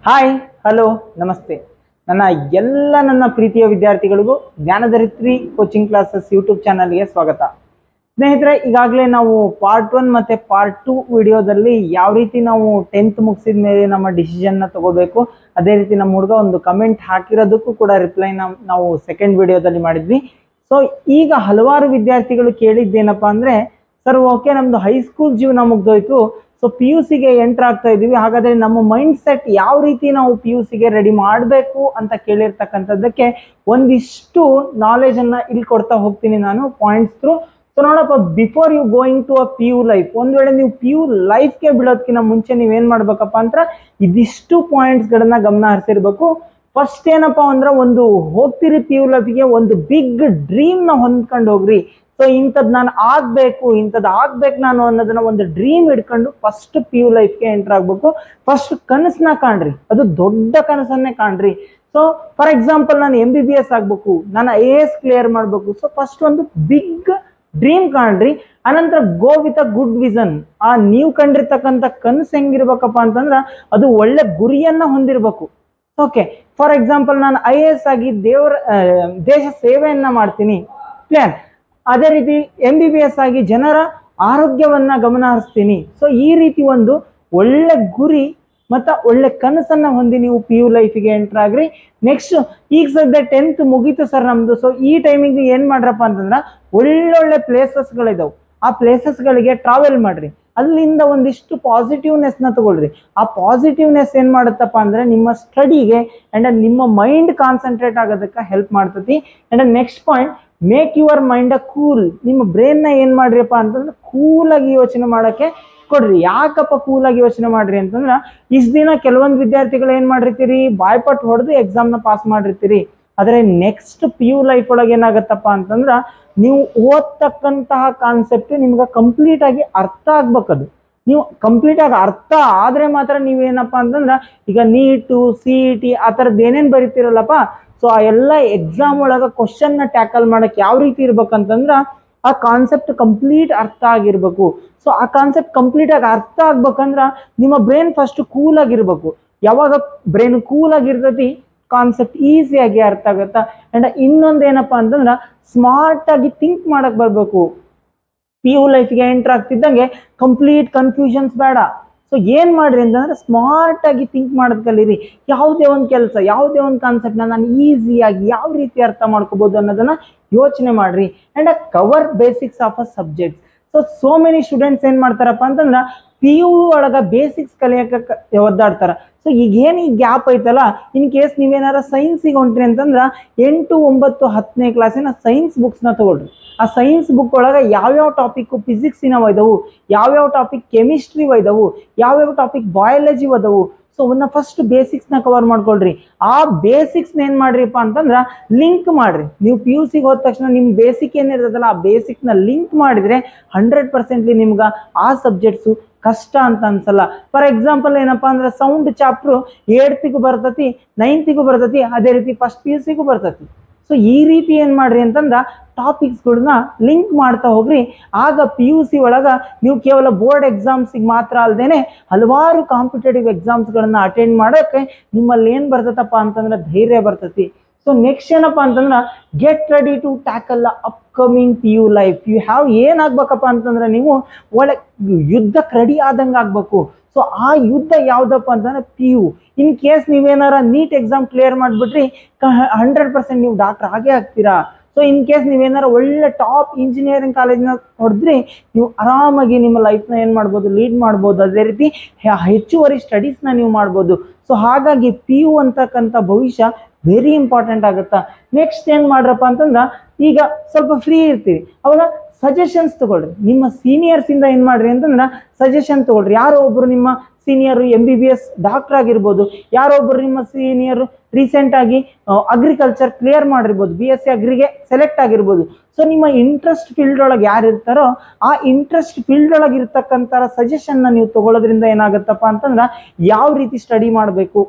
Hi, hello, ನಮಸ್ತೆ. ನನ್ನ ಪ್ರೀತಿಯ ವಿದ್ಯಾರ್ಥಿಗಳಿಗೂ ಜ್ಞಾನಧರಿತ್ರಿ ಕೋಚಿಂಗ್ ಕ್ಲಾಸಸ್ ಯೂಟ್ಯೂಬ್ ಚಾನಲ್ಗೆ ಸ್ವಾಗತ. ಸ್ನೇಹಿತರೆ, ಈಗಾಗಲೇ ನಾವು ಪಾರ್ಟ್ 1 ಮತ್ತು ಪಾರ್ಟ್ 2 ವಿಡಿಯೋದಲ್ಲಿ ಯಾವ ರೀತಿ ನಾವು 10th ಮುಗಿಸಿದ ಮೇಲೆ ನಮ್ಮ ಡಿಸಿಷನ್ನ ತಗೋಬೇಕು, ಅದೇ ರೀತಿ ನಮ್ಮ ಹುಡುಗ ಒಂದು ಕಮೆಂಟ್ ಹಾಕಿರೋದಕ್ಕೂ ಕೂಡ ರಿಪ್ಲೈನ ನಾವು ಸೆಕೆಂಡ್ ವಿಡಿಯೋದಲ್ಲಿ ಮಾಡಿದ್ವಿ. ಸೊ ಈಗ ಹಲವಾರು ವಿದ್ಯಾರ್ಥಿಗಳು ಕೇಳಿದ್ದೇನಪ್ಪ ಅಂದರೆ, ಸರ್ ಓಕೆ, ನಮ್ಮದು ಹೈಸ್ಕೂಲ್ ಜೀವನ ಮುಗ್ದೋಯ್ತು, ಸೊ PUC ಗೆ ಎಂಟರ್ ಆಗ್ತಾ ಇದೀವಿ, ಹಾಗಾದ್ರೆ ನಮ್ಮ ಮೈಂಡ್ ಸೆಟ್ ಯಾವ ರೀತಿ ನಾವು PUC ಗೆ ರೆಡಿ ಮಾಡಬೇಕು ಅಂತ ಕೇಳಿರ್ತಕ್ಕಂಥದ್ದಕ್ಕೆ ಒಂದಿಷ್ಟು ನಾಲೆಜ್ ಅನ್ನ ಇಲ್ಲಿ ಕೊಡ್ತಾ ಹೋಗ್ತೀನಿ ನಾನು ಪಾಯಿಂಟ್ಸ್ ಥ್ರೂ. ಸೊ ನೋಡಪ್ಪ, before you going to a PU life, ಒಂದ್ ವೇಳೆ ನೀವು PU ಲೈಫ್ಗೆ ಬಿಡೋದಕ್ಕಿಂತ ಮುಂಚೆ ನೀವೇನ್ ಮಾಡ್ಬೇಕಪ್ಪ ಅಂತ ಇದಿಷ್ಟು ಪಾಯಿಂಟ್ಸ್ ಗಳನ್ನ ಗಮನ ಹರಿಸಿರ್ಬೇಕು. ಫಸ್ಟ್ ಏನಪ್ಪಾ ಅಂದ್ರೆ, ಒಂದು ಹೋಗ್ತಿರಿ PU ಲೈಫ್ಗೆ ಒಂದು ಬಿಗ್ ಡ್ರೀಮ್ ನ ಹೊಂದ್ಕೊಂಡು ಹೋಗ್ರಿ. ಸೊ ಇಂಥದ್ದು ನಾನು ಆಗ್ಬೇಕು ನಾನು ಅನ್ನೋದನ್ನ ಒಂದು ಡ್ರೀಮ್ ಇಟ್ಕೊಂಡು ಫಸ್ಟ್ PU ಲೈಫ್ಗೆ ಎಂಟರ್ ಆಗ್ಬೇಕು. ಫಸ್ಟ್ ಕನಸನ್ನ ಕಾಣ್ರಿ, ಅದು ದೊಡ್ಡ ಕನಸನ್ನೇ ಕಾಣ್ರಿ. ಸೊ ಫಾರ್ ಎಕ್ಸಾಂಪಲ್, ನಾನು MBBS ಆಗ್ಬೇಕು, ನಾನು IAS ಕ್ಲಿಯರ್ ಮಾಡ್ಬೇಕು. ಸೊ ಫಸ್ಟ್ ಒಂದು ಬಿಗ್ ಡ್ರೀಮ್ ಕಾಣ್ರಿ, ಅನಂತರ go with a good vision. ಆ ನೀವು ಕಂಡಿರ್ತಕ್ಕಂಥ ಕನಸು ಹೆಂಗಿರ್ಬೇಕಪ್ಪ ಅಂತಂದ್ರೆ, ಅದು ಒಳ್ಳೆ ಗುರಿಯನ್ನ ಹೊಂದಿರ್ಬೇಕು. ಓಕೆ, ಫಾರ್ ಎಕ್ಸಾಂಪಲ್, ನಾನು IAS ಆಗಿ ದೇಶ ಸೇವೆಯನ್ನ ಮಾಡ್ತೀನಿ ಪ್ಲಾನ್. ಅದೇ ರೀತಿ MBBS ಆಗಿ ಜನರ ಆರೋಗ್ಯವನ್ನ ಗಮನ ಹರಿಸ್ತೀನಿ. ಸೊ ಈ ರೀತಿ ಒಂದು ಒಳ್ಳೆ ಗುರಿ ಮತ್ತು ಒಳ್ಳೆ ಕನಸನ್ನ ಹೊಂದಿ ನೀವು PU ಲೈಫಿಗೆ ಎಂಟರ್ ಆಗ್ರಿ. ನೆಕ್ಸ್ಟ್, ಈಗ ಸದ್ಯ 10th ಮುಗೀತು ಸರ್ ನಮ್ದು. ಸೊ ಈ ಟೈಮಿಗೆ ಏನ್ ಮಾಡ್ರಪ್ಪ ಅಂತಂದ್ರೆ, ಒಳ್ಳೊಳ್ಳೆ ಪ್ಲೇಸಸ್ಗಳಿದಾವೆ, ಆ ಪ್ಲೇಸಸ್ಗಳಿಗೆ ಟ್ರಾವೆಲ್ ಮಾಡ್ರಿ, ಅಲ್ಲಿಂದ ಒಂದಿಷ್ಟು ಪಾಸಿಟಿವ್ನೆಸ್ನ ತಗೊಳ್ರಿ. ಆ ಪಾಸಿಟಿವ್ನೆಸ್ ಏನ್ ಮಾಡುತ್ತಪ್ಪ ಅಂದ್ರೆ, ನಿಮ್ಮ ಸ್ಟಡಿಗೆ ಅಂಡ್ ನಿಮ್ಮ ಮೈಂಡ್ ಕಾನ್ಸಂಟ್ರೇಟ್ ಆಗೋದಕ್ಕೆ ಹೆಲ್ಪ್ ಮಾಡ್ತತಿ. And next point, make your mind a cool. ನಿಮ್ಮ ಬ್ರೈನ್ನ ಏನ್ ಮಾಡ್ರಿಪ್ಪ ಅಂತಂದ್ರೆ, ಕೂಲಾಗಿ ಯೋಚನೆ ಮಾಡಕ್ಕೆ ಕೊಡ್ರಿ. ಯಾಕಪ್ಪ ಕೂಲಾಗಿ ಯೋಚನೆ ಮಾಡ್ರಿ ಅಂತಂದ್ರೆ, ಇಷ್ಟು ದಿನ ಕೆಲವೊಂದು ವಿದ್ಯಾರ್ಥಿಗಳು ಏನ್ ಮಾಡಿರ್ತೀರಿ, ಬಾಯ್ಪಟ್ ಹೊಡೆದು ಎಕ್ಸಾಮ್ನ ಪಾಸ್ ಮಾಡಿರ್ತೀರಿ. ಆದರೆ ನೆಕ್ಸ್ಟ್ PU ಲೈಫ್ ಒಳಗೆ ಏನಾಗತ್ತಪ್ಪ ಅಂತಂದ್ರೆ, ನೀವು ಓದ್ತಕ್ಕಂತಹ ಕಾನ್ಸೆಪ್ಟ್ ನಿಮ್ಗೆ ಕಂಪ್ಲೀಟ್ ಆಗಿ ಅರ್ಥ ಆಗ್ಬೇಕದು. ನೀವು ಕಂಪ್ಲೀಟ್ ಆಗಿ ಅರ್ಥ ಆದ್ರೆ ಮಾತ್ರ ನೀವೇನಪ್ಪ ಅಂತಂದ್ರೆ, ಈಗ ನೀಟು CET ಆ ಥರದ್ದು ಏನೇನು ಬರೀತಿರಲ್ಲಪ್ಪ, ಸೊ ಆ ಎಲ್ಲ ಎಕ್ಸಾಮ್ ಒಳಗೆ ಕ್ವಶನ್ನ ಟ್ಯಾಕಲ್ ಮಾಡಕ್ಕೆ ಯಾವ ರೀತಿ ಇರ್ಬೇಕಂತಂದ್ರೆ, ಆ ಕಾನ್ಸೆಪ್ಟ್ ಕಂಪ್ಲೀಟ್ ಅರ್ಥ ಆಗಿರ್ಬೇಕು. ಸೊ ಆ ಕಾನ್ಸೆಪ್ಟ್ ಕಂಪ್ಲೀಟ್ ಆಗಿ ಅರ್ಥ ಆಗ್ಬೇಕಂದ್ರೆ ನಿಮ್ಮ ಬ್ರೈನ್ ಫಸ್ಟ್ ಕೂಲ್ ಆಗಿರ್ಬೇಕು. ಯಾವಾಗ ಬ್ರೈನ್ ಕೂಲ್ ಆಗಿರ್ತೈತಿ, ಕಾನ್ಸೆಪ್ಟ್ ಈಸಿಯಾಗಿ ಅರ್ಥ ಆಗತ್ತ. ಅಂಡ್ ಇನ್ನೊಂದು ಏನಪ್ಪಾ ಅಂತಂದ್ರೆ, ಸ್ಮಾರ್ಟ್ ಆಗಿ ಥಿಂಕ್ ಮಾಡಕ್ ಬರ್ಬೇಕು. PU ಲೈಫ್ಗೆ ಎಂಟರ್ ಆಗ್ತಿದ್ದಂಗೆ ಕಂಪ್ಲೀಟ್ ಕನ್ಫ್ಯೂಷನ್ಸ್ ಬೇಡ. ಸೊ ಏನ್ ಮಾಡ್ರಿ ಅಂತಂದ್ರೆ, ಸ್ಮಾರ್ಟ್ ಆಗಿ ಥಿಂಕ್ ಮಾಡೋದ್ ಕಲೀರಿ. ಯಾವುದೇ ಒಂದು ಕೆಲಸ, ಯಾವುದೇ ಒಂದು ಕಾನ್ಸೆಪ್ಟ್ನ ನಾನು ಈಸಿಯಾಗಿ ಯಾವ ರೀತಿ ಅರ್ಥ ಮಾಡ್ಕೋಬಹುದು ಅನ್ನೋದನ್ನ ಯೋಚನೆ ಮಾಡ್ರಿ. And cover basics of a subjects. So many students ಏನ್ ಮಾಡ್ತಾರಪ್ಪ ಅಂತಂದ್ರೆ, PU ಒಳಗ ಬೇಸಿಕ್ಸ್ ಕಲಿಯಕ್ಕೆ ಒದ್ದಾಡ್ತಾರ. ಸೊ ಈಗೇನು ಈ ಗ್ಯಾಪ್ ಐತಲ್ಲ, ಇನ್ ಕೇಸ್ ನೀವೇನಾರ ಸೈನ್ಸಿಗೆ ಹೊಂಟ್ರಿ ಅಂತಂದ್ರೆ 8, 9, 10ನೇ ಕ್ಲಾಸಿನ ಸೈನ್ಸ್ ಬುಕ್ಸ್ನ ತಗೊಳ್ರಿ. ಆ ಸೈನ್ಸ್ ಬುಕ್ ಒಳಗೆ ಯಾವ್ಯಾವ ಟಾಪಿಕ್ ಫಿಸಿಕ್ಸಿನ ಒಯ್ದವು, ಯಾವ್ಯಾವ ಟಾಪಿಕ್ ಕೆಮಿಸ್ಟ್ರಿ ಒಯ್ದವು, ಯಾವ್ಯಾವ ಟಾಪಿಕ್ ಬಯಾಲಜಿ ಒದವು. ಸೊ ಅವನ್ನ ಫಸ್ಟ್ ಬೇಸಿಕ್ಸ್ನ ಕವರ್ ಮಾಡ್ಕೊಳ್ರಿ. ಆ ಬೇಸಿಕ್ಸ್ನ ಏನ್ ಮಾಡ್ರಿಪ್ಪ ಅಂತಂದ್ರೆ, ಲಿಂಕ್ ಮಾಡ್ರಿ. ನೀವು PUCಗೆ ಹೋದ ತಕ್ಷಣ ನಿಮ್ ಬೇಸಿಕ್ ಏನಿರ್ತದಲ್ಲ, ಆ ಬೇಸಿಕ್ನ ಲಿಂಕ್ ಮಾಡಿದ್ರೆ 100% ನಿಮ್ಗೆ ಆ ಸಬ್ಜೆಕ್ಟ್ಸು ಕಷ್ಟ ಅಂತ ಅನ್ಸಲ್ಲ. ಫಾರ್ ಎಕ್ಸಾಂಪಲ್ ಏನಪ್ಪಾ ಅಂದ್ರೆ, ಸೌಂಡ್ ಚಾಪ್ಟರ್ 8ಗೂ ಬರ್ತತಿ, 9ಗೂ ಬರ್ತತಿ, ಅದೇ ರೀತಿ ಫಸ್ಟ್ PUCಗೂ ಬರ್ತತಿ. ಸೊ ಈ ರೀತಿ ಏನ್ ಮಾಡ್ರಿ ಅಂತಂದ್ರೆ, ಟಾಪಿಕ್ಸ್ಗಳನ್ನ ಲಿಂಕ್ ಮಾಡ್ತಾ ಹೋಗ್ರಿ. ಆಗ PUC ಒಳಗ ನೀವು ಕೇವಲ ಬೋರ್ಡ್ ಎಕ್ಸಾಮ್ಸಿಗೆ ಮಾತ್ರ ಅಲ್ಲದೇನೆ ಹಲವಾರು ಕಾಂಪಿಟೇಟಿವ್ ಎಕ್ಸಾಮ್ಸ್ಗಳನ್ನ ಅಟೆಂಡ್ ಮಾಡೋಕ್ಕೆ ನಿಮ್ಮಲ್ಲಿ ಏನ್ ಬರ್ತತಪ್ಪ ಅಂತಂದ್ರೆ, ಧೈರ್ಯ ಬರ್ತತಿ. ಸೊ ನೆಕ್ಸ್ಟ್ ಏನಪ್ಪಾ ಅಂತಂದ್ರೆ, get ready to tackle upcoming PU life. You have ಏನಾಗ್ಬೇಕಪ್ಪ ಅಂತಂದ್ರೆ, ನೀವು ಒಳ್ಳೆ ಯುದ್ಧಕ್ಕೆ ರೆಡಿ ಆದಂಗೆ ಆಗ್ಬೇಕು. ಸೊ ಆ ಯುದ್ಧ ಯಾವ್ದಪ್ಪ ಅಂತಂದ್ರೆ PU. ಇನ್ ಕೇಸ್ ನೀವೇನಾರ ನೀಟ್ ಎಕ್ಸಾಮ್ ಕ್ಲಿಯರ್ ಮಾಡಿಬಿಟ್ರಿ, 100% ನೀವು ಡಾಕ್ಟರ್ ಆಗೇ ಆಗ್ತೀರಾ. ಸೊ ಇನ್ ಕೇಸ್ ನೀವೇನಾರ ಒಳ್ಳೆ ಟಾಪ್ ಇಂಜಿನಿಯರಿಂಗ್ ಕಾಲೇಜ್ನ ಹೊಡೆದ್ರಿ, ನೀವು ಆರಾಮಾಗಿ ನಿಮ್ಮ ಲೈಫ್ನ ಏನ್ ಮಾಡ್ಬೋದು, ಲೀಡ್ ಮಾಡ್ಬೋದು. ಅದೇ ರೀತಿ ಹೆಚ್ಚುವರಿ ಸ್ಟಡೀಸ್ನ ನೀವು ಮಾಡ್ಬೋದು. ಸೊ ಹಾಗಾಗಿ PU ಅಂತಕ್ಕಂಥ ಭವಿಷ್ಯ ವೆರಿ ಇಂಪಾರ್ಟೆಂಟ್ ಆಗುತ್ತಾ. ನೆಕ್ಸ್ಟ್ ಏನ್ ಮಾಡ್ರಪ್ಪ ಅಂತಂದ್ರೆ, ಈಗ ಸ್ವಲ್ಪ ಫ್ರೀ ಇರ್ತೀವಿ, ಅವಾಗ ಸಜೆಷನ್ಸ್ ತಗೊಳ್ರಿ. ನಿಮ್ಮ ಸೀನಿಯರ್ಸ್ ಇಂದ ಏನ್ ಮಾಡ್ರಿ ಅಂತಂದ್ರೆ, ಸಜೆಷನ್ ತಗೊಳ್ರಿ. ಯಾರೋ ಒಬ್ರು ನಿಮ್ಮ ಸೀನಿಯರ್ MBBS ಡಾಕ್ಟರ್ ಆಗಿರ್ಬೋದು, ಯಾರೋ ಒಬ್ರು ನಿಮ್ಮ ಸೀನಿಯರ್ ರೀಸೆಂಟ್ ಆಗಿ ಅಗ್ರಿಕಲ್ಚರ್ ಕ್ಲಿಯರ್ ಮಾಡಿರ್ಬೋದು, BSc ಅಗ್ರಿಗೆ ಸೆಲೆಕ್ಟ್ ಆಗಿರ್ಬೋದು. ಸೊ ನಿಮ್ಮ ಇಂಟ್ರೆಸ್ಟ್ ಫೀಲ್ಡ್ ಒಳಗೆ ಯಾರು ಇರ್ತಾರೋ, ಆ ಇಂಟ್ರೆಸ್ಟ್ ಫೀಲ್ಡ್ ಒಳಗೆ ಇರ್ತಕ್ಕಂಥ ಸಜೆಷನ್ನ ನೀವು ತಗೊಳ್ಳೋದ್ರಿಂದ ಏನಾಗುತ್ತಪ್ಪ ಅಂತಂದ್ರೆ, ಯಾವ ರೀತಿ ಸ್ಟಡಿ ಮಾಡಬೇಕು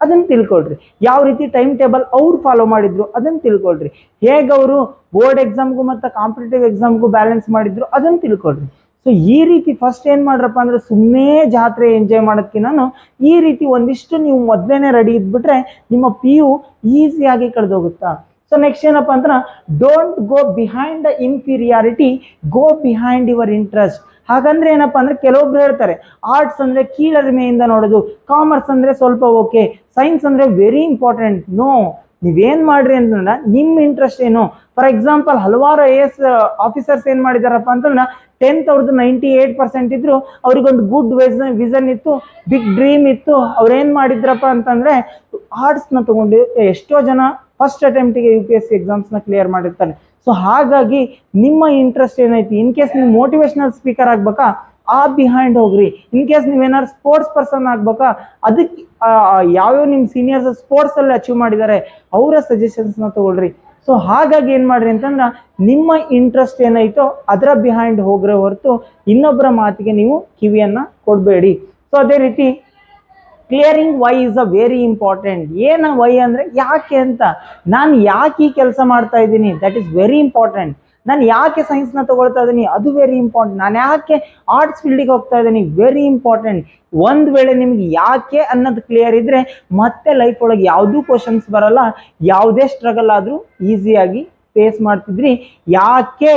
ಅದನ್ನ ತಿಳ್ಕೊಳ್ರಿ. ಯಾವ ರೀತಿ ಟೈಮ್ ಟೇಬಲ್ ಅವ್ರು ಫಾಲೋ ಮಾಡಿದ್ರು ಅದನ್ನ ತಿಳ್ಕೊಳ್ರಿ. ಹೇಗೆ ಅವರು ಬೋರ್ಡ್ ಎಕ್ಸಾಮ್ಗೂ ಮತ್ತು ಕಾಂಪಿಟೇಟಿವ್ ಎಕ್ಸಾಮ್ಗೂ ಬ್ಯಾಲೆನ್ಸ್ ಮಾಡಿದ್ರು ಅದನ್ನ ತಿಳ್ಕೊಳ್ರಿ. ಸೊ ಈ ರೀತಿ ಫಸ್ಟ್ ಏನು ಮಾಡ್ರಪ್ಪ ಅಂದರೆ ಸುಮ್ಮನೆ ಜಾತ್ರೆ ಎಂಜಾಯ್ ಮಾಡೋದಕ್ಕಿಂತ ಈ ರೀತಿ ಒಂದಿಷ್ಟು ನೀವು ಮೊದಲೇ ರೆಡಿ ಇದ್ಬಿಟ್ರೆ ನಿಮ್ಮ ಪಿ ಯು ಈಸಿಯಾಗಿ ಕಳೆದೋಗುತ್ತಾ. ಸೊ ನೆಕ್ಸ್ಟ್ ಏನಪ್ಪ ಅಂದ್ರೆ don't go behind the inferiority, go behind your interest. ಹಾಗಂದ್ರೆ ಏನಪ್ಪ ಅಂದ್ರೆ ಕೆಲವೊಬ್ರು ಹೇಳ್ತಾರೆ ಆರ್ಟ್ಸ್ ಅಂದರೆ ಕೀಳರಿಮೆಯಿಂದ ನೋಡೋದು, ಕಾಮರ್ಸ್ ಅಂದರೆ ಸ್ವಲ್ಪ ಓಕೆ, ಸೈನ್ಸ್ ಅಂದರೆ ವೆರಿ ಇಂಪಾರ್ಟೆಂಟ್. ನೋ, ನೀವೇನು ಮಾಡ್ರಿ ಅಂತಂದ್ರೆ ನಿಮ್ಮ ಇಂಟ್ರೆಸ್ಟ್ ಏನು. ಫಾರ್ ಎಕ್ಸಾಂಪಲ್ ಹಲವಾರು AS ಆಫೀಸರ್ಸ್ ಏನು ಮಾಡಿದಾರಪ್ಪ ಅಂತಂದ್ರೆ 10th ಅವ್ರದ್ದು 98% ಇದ್ರು, ಅವ್ರಿಗೊಂದು ಗುಡ್ ವಿಷನ್ ಇತ್ತು, ಬಿಗ್ ಡ್ರೀಮ್ ಇತ್ತು. ಅವ್ರೇನು ಮಾಡಿದ್ರಪ್ಪ ಅಂತಂದರೆ ಆರ್ಟ್ಸ್ನ ತಗೊಂಡು ಎಷ್ಟೋ ಜನ ಫಸ್ಟ್ ಅಟೆಂಪ್ಟಿಗೆ UPSC ಎಕ್ಸಾಮ್ಸ್ನ ಕ್ಲಿಯರ್ ಮಾಡಿರ್ತಾರೆ. ಸೊ ಹಾಗಾಗಿ ನಿಮ್ಮ ಇಂಟ್ರೆಸ್ಟ್ ಏನೈತಿ, ಇನ್ ಕೇಸ್ ನೀವು ಮೋಟಿವೇಶನಲ್ ಸ್ಪೀಕರ್ ಆಗ್ಬೇಕಾ ಆ ಬಿಹೈಂಡ್ ಹೋಗ್ರಿ. ಇನ್ ಕೇಸ್ ನೀವೇನಾದ್ರು ಸ್ಪೋರ್ಟ್ಸ್ ಪರ್ಸನ್ ಆಗ್ಬೇಕಾ ಅದಕ್ಕೆ ಯಾವ್ಯಾವ ನಿಮ್ಮ ಸೀನಿಯರ್ಸ್ ಸ್ಪೋರ್ಟ್ಸಲ್ಲಿ ಅಚೀವ್ ಮಾಡಿದ್ದಾರೆ ಅವರ ಸಜೆಷನ್ಸ್ನ ತಗೊಳ್ರಿ. ಸೊ ಹಾಗಾಗಿ ಏನು ಮಾಡ್ರಿ ಅಂತಂದ್ರೆ ನಿಮ್ಮ ಇಂಟ್ರೆಸ್ಟ್ ಏನೈತೋ ಅದರ ಬಿಹೈಂಡ್ ಹೋಗ್ರೆ ಹೊರತು ಇನ್ನೊಬ್ಬರ ಮಾತಿಗೆ ನೀವು ಕಿವಿಯನ್ನು ಕೊಡಬೇಡಿ. ಸೊ ಅದೇ ರೀತಿ clearing why is a very important. ಏನು ವೈ ಅಂದರೆ ಯಾಕೆ ಅಂತ, ನಾನು ಯಾಕೆ ಈ ಕೆಲಸ ಮಾಡ್ತಾ ಇದ್ದೀನಿ, ದಟ್ ಈಸ್ ವೆರಿ ಇಂಪಾರ್ಟೆಂಟ್. ನಾನು ಯಾಕೆ ಸೈನ್ಸ್ನ ತಗೊಳ್ತಾ ಇದ್ದೀನಿ ಅದು ವೆರಿ ಇಂಪಾರ್ಟೆಂಟ್. ನಾನು ಯಾಕೆ ಆರ್ಟ್ಸ್ ಫೀಲ್ಡಿಗೆ ಹೋಗ್ತಾ ಇದ್ದೀನಿ ವೆರಿ ಇಂಪಾರ್ಟೆಂಟ್. ಒಂದು ವೇಳೆ ನಿಮ್ಗೆ ಯಾಕೆ ಅನ್ನೋದು ಕ್ಲಿಯರ್ ಇದ್ದರೆ ಮತ್ತೆ ಲೈಫ್ ಒಳಗೆ ಯಾವುದೂ ಕ್ವಶನ್ಸ್ ಬರಲ್ಲ, ಯಾವುದೇ ಸ್ಟ್ರಗಲ್ ಆದರೂ ಈಸಿಯಾಗಿ ಫೇಸ್ ಮಾಡ್ತಿದ್ರಿ. ಯಾಕೆ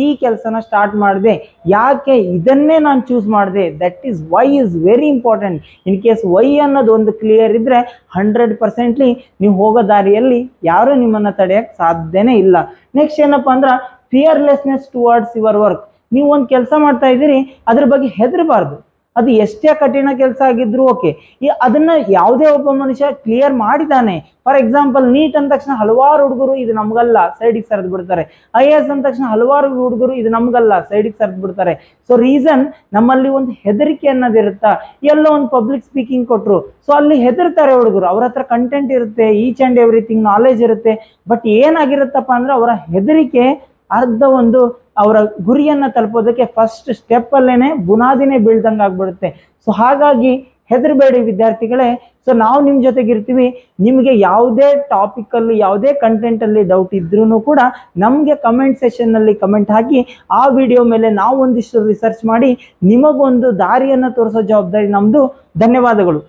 ಈ ಕೆಲಸನ ಸ್ಟಾರ್ಟ್ ಮಾಡಿದೆ, ಯಾಕೆ ಇದನ್ನೇ ನಾನು ಚೂಸ್ ಮಾಡಿದೆ, that is why is very important. In case why ಅನ್ನೋದು ಒಂದು ಕ್ಲಿಯರ್ ಇದ್ದರೆ 100% ನೀವು ಹೋಗೋ ದಾರಿಯಲ್ಲಿ ಯಾರೂ ನಿಮ್ಮನ್ನು ತಡೆಯೋಕ್ಕೆ ಸಾಧ್ಯನೇ ಇಲ್ಲ. ನೆಕ್ಸ್ಟ್ ಏನಪ್ಪ ಅಂದ್ರೆ ಫಿಯರ್ಲೆಸ್ನೆಸ್ ಟುವರ್ಡ್ಸ್ ಯುವರ್ ವರ್ಕ್. ನೀವು ಒಂದು ಕೆಲಸ ಮಾಡ್ತಾ ಇದ್ದೀರಿ, ಅದ್ರ ಬಗ್ಗೆ ಹೆದರಬಾರ್ದು. ಅದು ಎಷ್ಟೇ ಕಠಿಣ ಕೆಲಸ ಆಗಿದ್ರು ಓಕೆ, ಅದನ್ನು ಯಾವುದೇ ಒಬ್ಬ ಮನುಷ್ಯ ಕ್ಲಿಯರ್ ಮಾಡಿದ್ದಾನೆ. ಫಾರ್ ಎಕ್ಸಾಂಪಲ್ ನೀಟ್ ಅಂದ ತಕ್ಷಣ ಹಲವಾರು ಹುಡುಗರು ಇದು ನಮಗಲ್ಲ ಸೈಡಿಗೆ ಸರಿದು ಬಿಡ್ತಾರೆ. IAS ಅಂದ ತಕ್ಷಣ ಹಲವಾರು ಹುಡುಗರು ಇದು ನಮಗಲ್ಲ ಸೈಡಿಗೆ ಸರಿದು ಬಿಡ್ತಾರೆ. ಸೊ ರೀಸನ್ ನಮ್ಮಲ್ಲಿ ಒಂದು ಹೆದರಿಕೆ ಅನ್ನೋದಿರುತ್ತಾ. ಎಲ್ಲೋ ಒಂದು ಪಬ್ಲಿಕ್ ಸ್ಪೀಕಿಂಗ್ ಕೊಟ್ಟರು, ಸೊ ಅಲ್ಲಿ ಹೆದರ್ತಾರೆ ಹುಡುಗರು. ಅವ್ರ ಹತ್ರ ಕಂಟೆಂಟ್ ಇರುತ್ತೆ, ಈಚ್ ಆ್ಯಂಡ್ ಎವ್ರಿಥಿಂಗ್ ನಾಲೆಜ್ ಇರುತ್ತೆ, ಬಟ್ ಏನಾಗಿರುತ್ತಪ್ಪ ಅಂದ್ರೆ ಅವರ ಹೆದರಿಕೆ ಅರ್ಧ ಒಂದು ಅವರ ಗುರಿಯನ್ನು ತಲುಪೋದಕ್ಕೆ ಫಸ್ಟ್ ಸ್ಟೆಪ್ಪಲ್ಲೇ ಬುನಾದಿನೇ ಬೀಳ್ದಂಗೆ ಆಗ್ಬಿಡುತ್ತೆ. ಸೊ ಹಾಗಾಗಿ ಹೆದರಬೇಡಿ ವಿದ್ಯಾರ್ಥಿಗಳೇ. ಸೊ ನಾವು ನಿಮ್ಮ ಜೊತೆಗಿರ್ತೀವಿ. ನಿಮಗೆ ಯಾವುದೇ ಟಾಪಿಕಲ್ಲಿ ಯಾವುದೇ ಕಂಟೆಂಟಲ್ಲಿ ಡೌಟ್ ಇದ್ರೂ ಕೂಡ ನಮಗೆ ಕಮೆಂಟ್ ಸೆಷನ್ನಲ್ಲಿ ಕಮೆಂಟ್ ಹಾಕಿ ಆ ವಿಡಿಯೋ ಮೇಲೆ ನಾವು ಒಂದಿಷ್ಟು ರಿಸರ್ಚ್ ಮಾಡಿ ನಿಮಗೊಂದು ದಾರಿಯನ್ನು ತೋರಿಸೋ ಜವಾಬ್ದಾರಿ ನಮ್ಮದು. ಧನ್ಯವಾದಗಳು.